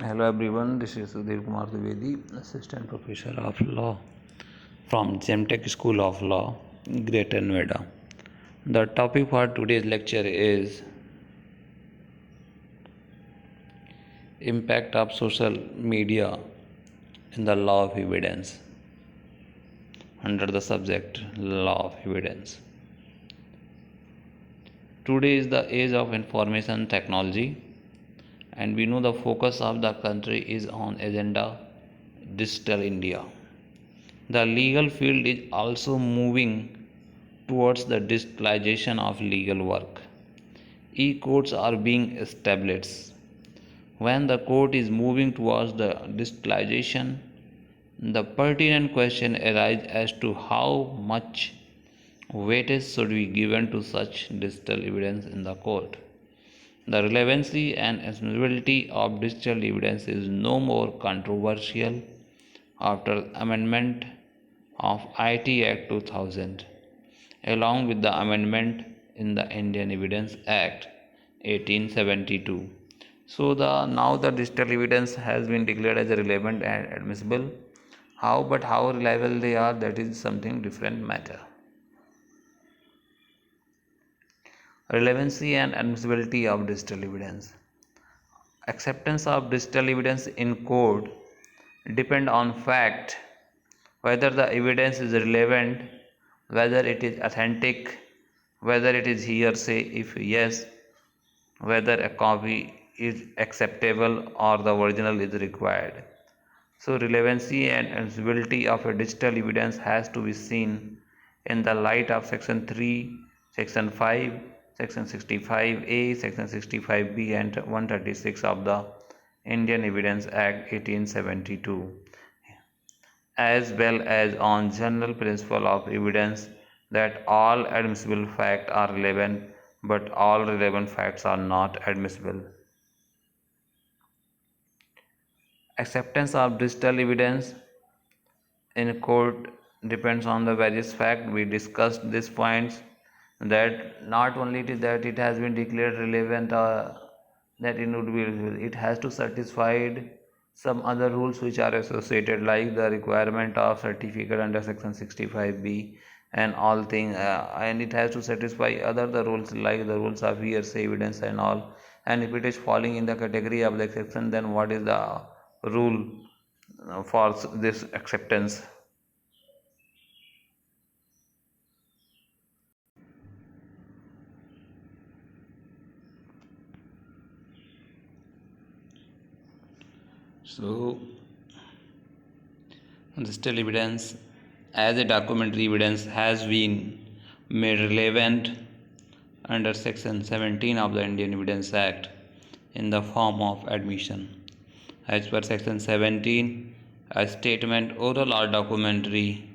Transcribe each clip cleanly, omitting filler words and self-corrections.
Hello everyone, this is Sudhir Kumar Dwivedi, Assistant Professor of Law from GEMTech School of Law, Greater Noida. The topic for today's lecture is Impact of Social Media in the Law of Evidence under the subject Law of Evidence. Today is the age of information technology, and we know the focus of the country is on agenda Digital India. The legal field is also moving towards the digitalization of legal work. E-courts are being established. When the court is moving towards the digitalization, the pertinent question arises as to how much weightage should be given to such digital evidence in the court. The relevancy and admissibility of digital evidence is no more controversial after amendment of IT Act 2000, along with the amendment in the Indian Evidence Act 1872. So now the digital evidence has been declared as relevant and admissible. How reliable they are, that is something different matter. Relevancy and admissibility of digital evidence. Acceptance of digital evidence in court depend on fact whether the evidence is relevant, whether it is authentic, whether it is hearsay, if yes, whether a copy is acceptable or the original is required. So relevancy and admissibility of a digital evidence has to be seen in the light of section 3, section 5, section 65A, section 65B and 136 of the Indian Evidence Act 1872, as well as on general principle of evidence that all admissible facts are relevant but all relevant facts are not admissible. Acceptance of digital evidence in court depends on the various facts. We discussed these points, that not only it is that it has been declared relevant that it would be relevant, it has to satisfy some other rules which are associated, like the requirement of certificate under section 65B and all things, and it has to satisfy other the rules like the rules of hearsay evidence and all. And if it is falling in the category of the exception, then what is the rule for this acceptance? So digital evidence as a documentary evidence has been made relevant under section 17 of the Indian Evidence Act in the form of admission. As per section 17, a statement, oral or documentary,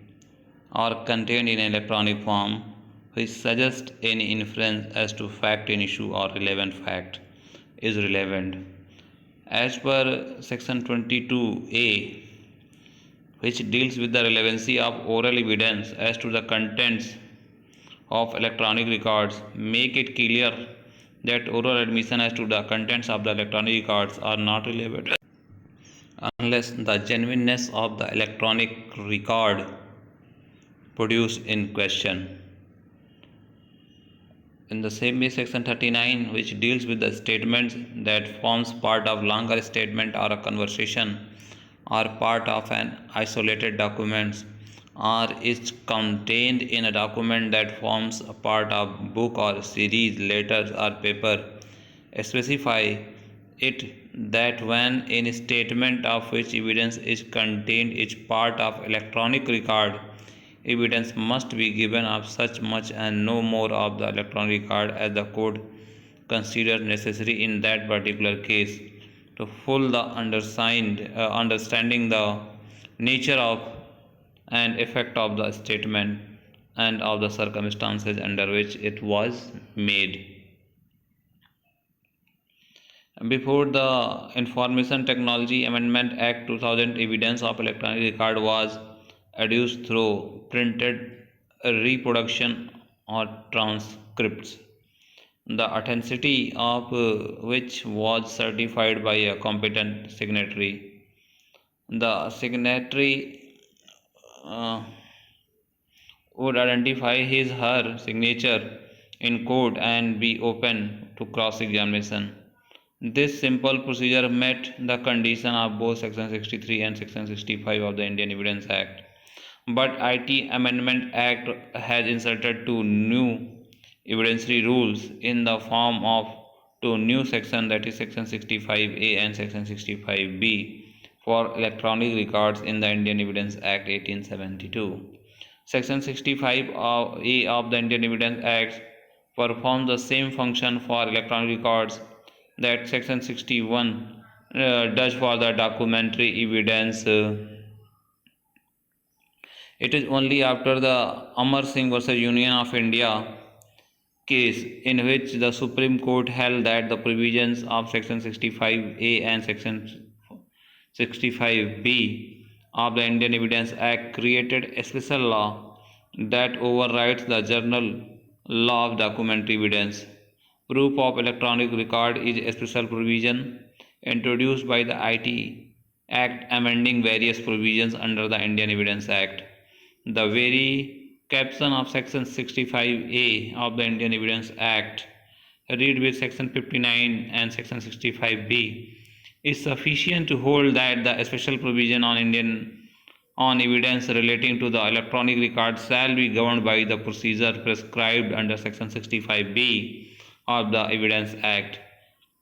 or contained in electronic form which suggests any inference as to fact in issue or relevant fact is relevant. As per section 22A, which deals with the relevancy of oral evidence as to the contents of electronic records, make it clear that oral admission as to the contents of the electronic records are not relevant unless the genuineness of the electronic record produced in question. In the same way, section 39, which deals with the statements that forms part of longer statement or a conversation or part of an isolated document or is contained in a document that forms a part of book or series, letters or paper, specify it that when any statement of which evidence is contained is part of electronic record, evidence must be given of such much and no more of the electronic record as the court considers necessary in that particular case to full the understanding the nature of and effect of the statement and of the circumstances under which it was made. Before the Information Technology Amendment Act 2000, evidence of electronic record was adduced through printed reproduction or transcripts. the authenticity of which was certified by a competent signatory. The signatory uh, would identify his her signature in court and be open to cross examination. This simple procedure met the condition of both Section 63 and Section 65 of the Indian Evidence Act. But IT Amendment Act has inserted two new evidentiary rules in the form of two new sections, that is Section 65A and Section 65B, for electronic records in the Indian Evidence Act 1872. Section 65A of the Indian Evidence Act performs the same function for electronic records that Section 61 does for the documentary evidence. It is only after the Amar Singh versus Union of India case, in which the Supreme Court held that the provisions of Section 65A and Section 65B of the Indian Evidence Act created a special law that overrides the general law of documentary evidence. Proof of electronic record is a special provision introduced by the IT Act amending various provisions under the Indian Evidence Act. The very caption of Section 65A of the Indian Evidence Act, read with Section 59 and Section 65B, is sufficient to hold that the special provision on evidence relating to the electronic record shall be governed by the procedure prescribed under Section 65B of the Evidence Act.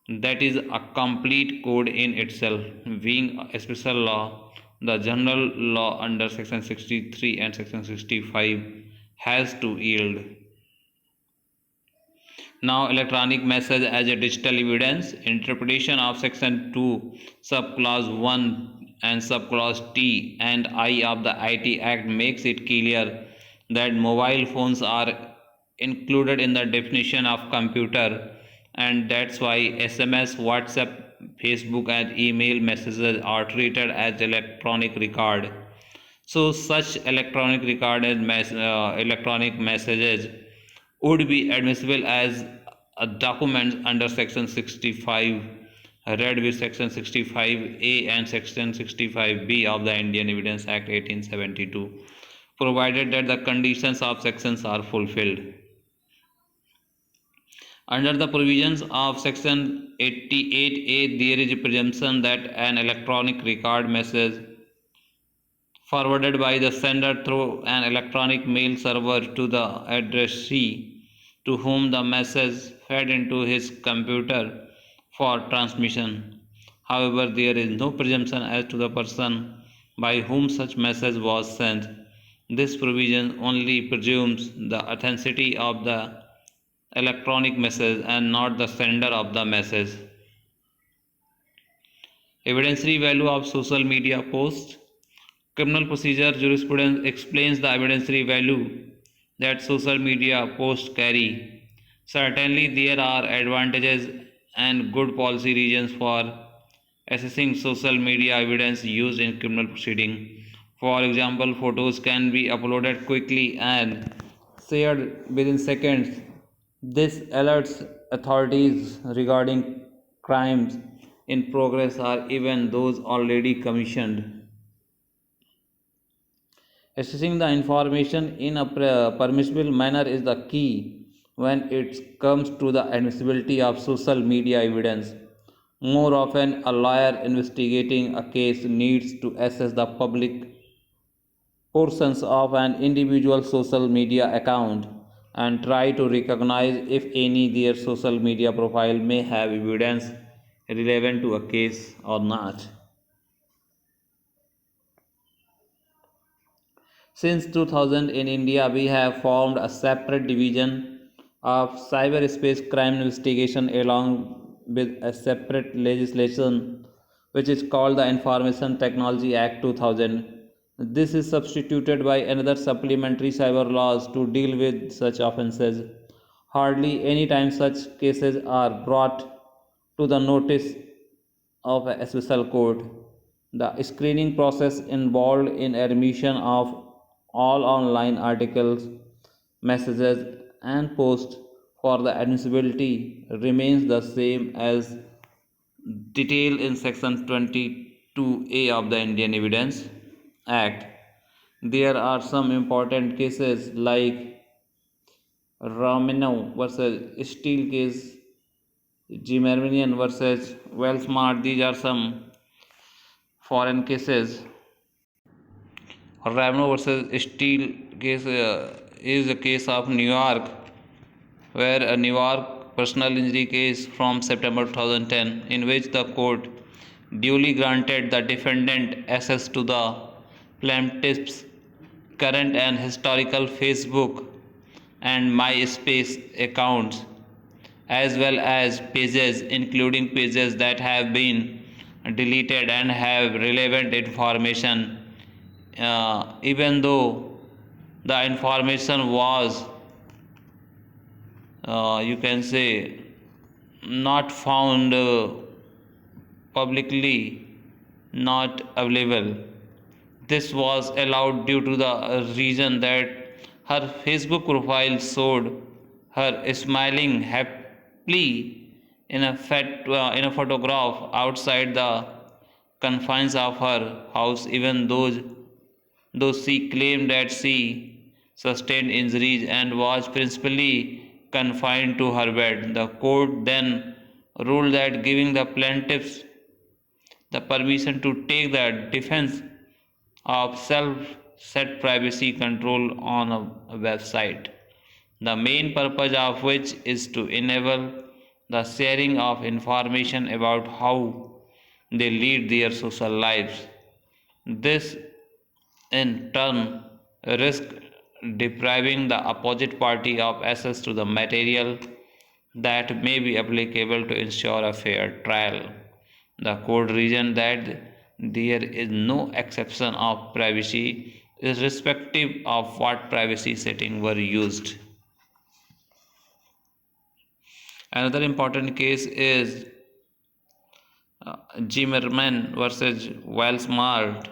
That is a complete code in itself. Being a special law, the general law under Section 63 and Section 65 has to yield. Now, electronic message as a digital evidence. Interpretation of Section 2, Subclause 1 and Subclause T and I of the IT Act makes it clear that mobile phones are included in the definition of computer, and that's why SMS, WhatsApp, Facebook and email messages are treated as electronic record. So such electronic record as electronic messages would be admissible as a document under Section 65, read with Section 65A and Section 65B of the Indian Evidence Act 1872, provided that the conditions of sections are fulfilled. Under the provisions of Section 88A, there is a presumption that an electronic record message forwarded by the sender through an electronic mail server to the addressee to whom the message fed into his computer for transmission. However, there is no presumption as to the person by whom such message was sent. This provision only presumes the authenticity of the electronic message and not the sender of the message. Evidentiary value of social media posts. Criminal procedure jurisprudence explains the evidentiary value that social media posts carry. Certainly, there are advantages and good policy reasons for assessing social media evidence used in criminal proceeding. For example, photos can be uploaded quickly and shared within seconds. This alerts authorities regarding crimes in progress or even those already commissioned. Assessing the information in a permissible manner is the key when it comes to the admissibility of social media evidence. More often, a lawyer investigating a case needs to assess the public portions of an individual social media account and try to recognize if any their social media profile may have evidence relevant to a case or not. Since 2000 in India, we have formed a separate division of cyberspace crime investigation along with a separate legislation which is called the Information Technology Act 2000. This is substituted by another supplementary cyber laws to deal with such offences. Hardly any time such cases are brought to the notice of a special court. The screening process involved in admission of all online articles, messages, and posts for the admissibility remains the same as detailed in section 22A of the Indian Evidence Act. There are some important cases like Romano versus Steele case, Jimermanian versus Wellsmart. These are some foreign cases. Romano versus Steele case is a case of New York, where a New York personal injury case from September 2010, in which the court duly granted the defendant access to the plaintiff's current and historical Facebook and MySpace accounts, as well as pages, including pages that have been deleted and have relevant information, even though the information was, you can say, not found publicly, not available. This was allowed due to the reason that her Facebook profile showed her smiling happily in a photograph outside the confines of her house, even though she claimed that she sustained injuries and was principally confined to her bed. The court then ruled that giving the plaintiffs the permission to take the defense of self-set privacy control on a website, the main purpose of which is to enable the sharing of information about how they lead their social lives. This in turn risks depriving the opposite party of access to the material that may be applicable to ensure a fair trial. The court reasoned that there is no exception of privacy irrespective of what privacy settings were used. Another important case is Zimmerman versus Walmart,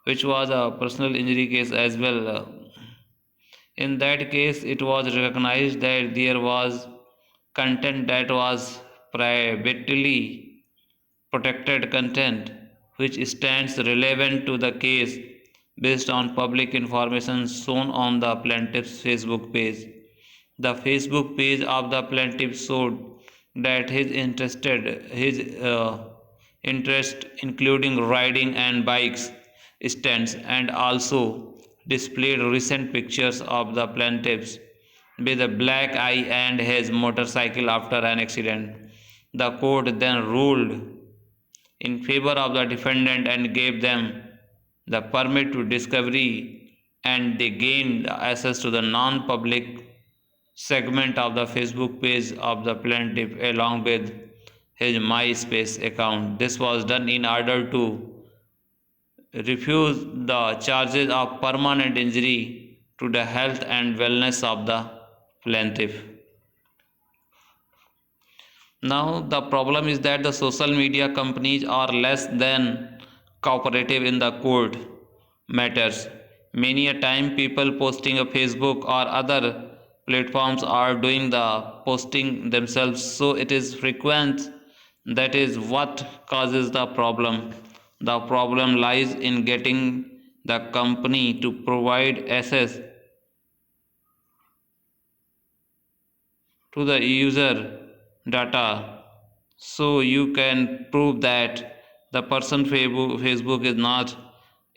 which was a personal injury case as well. In that case, it was recognized that there was content that was privately protected content, which stands relevant to the case based on public information shown on the plaintiff's Facebook page. The Facebook page of the plaintiff showed that his interest, including riding and bikes stands, and also displayed recent pictures of the plaintiff with a black eye and his motorcycle after an accident. The court then ruled in favor of the defendant and gave them the permit to discovery, and they gained access to the non-public segment of the Facebook page of the plaintiff along with his MySpace account. This was done in order to refuse the charges of permanent injury to the health and wellness of the plaintiff. Now, the problem is that the social media companies are less than cooperative in the court matters. Many a time, people posting a Facebook or other platforms are doing the posting themselves, so it is frequent. That is what causes the problem. The problem lies in getting the company to provide access to the user data so you can prove that the person Facebook is not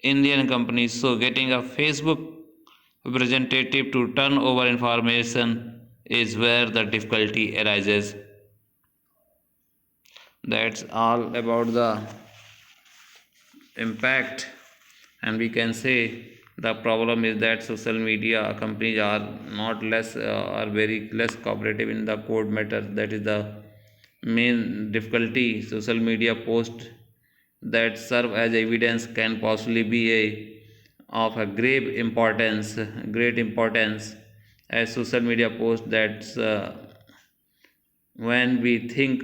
Indian company. So getting a Facebook representative to turn over information is where the difficulty arises. That's all about the impact, and we can say the problem is that social media companies are not less are very less cooperative in the court matters. That is the main difficulty. Social media posts that serve as evidence can possibly be of a great importance, as social media posts that when we think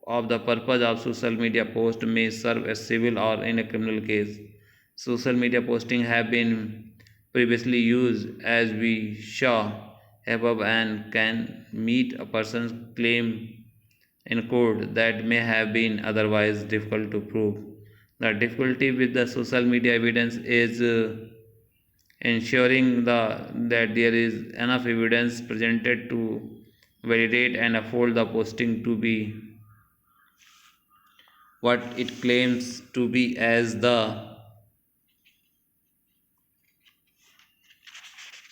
of the purpose of social media post may serve as civil or in a criminal case. Social media posting have been previously used, as we saw, above and can meet a person's claim in court that may have been otherwise difficult to prove. The difficulty with the social media evidence is ensuring that there is enough evidence presented to validate and uphold the posting to be what it claims to be. As the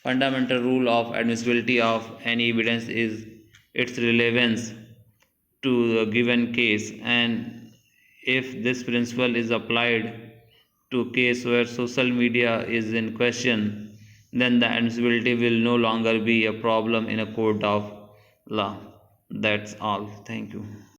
fundamental rule of admissibility of any evidence is its relevance to a given case, and if this principle is applied to a case where social media is in question, then the admissibility will no longer be a problem in a court of law. That's all. Thank you.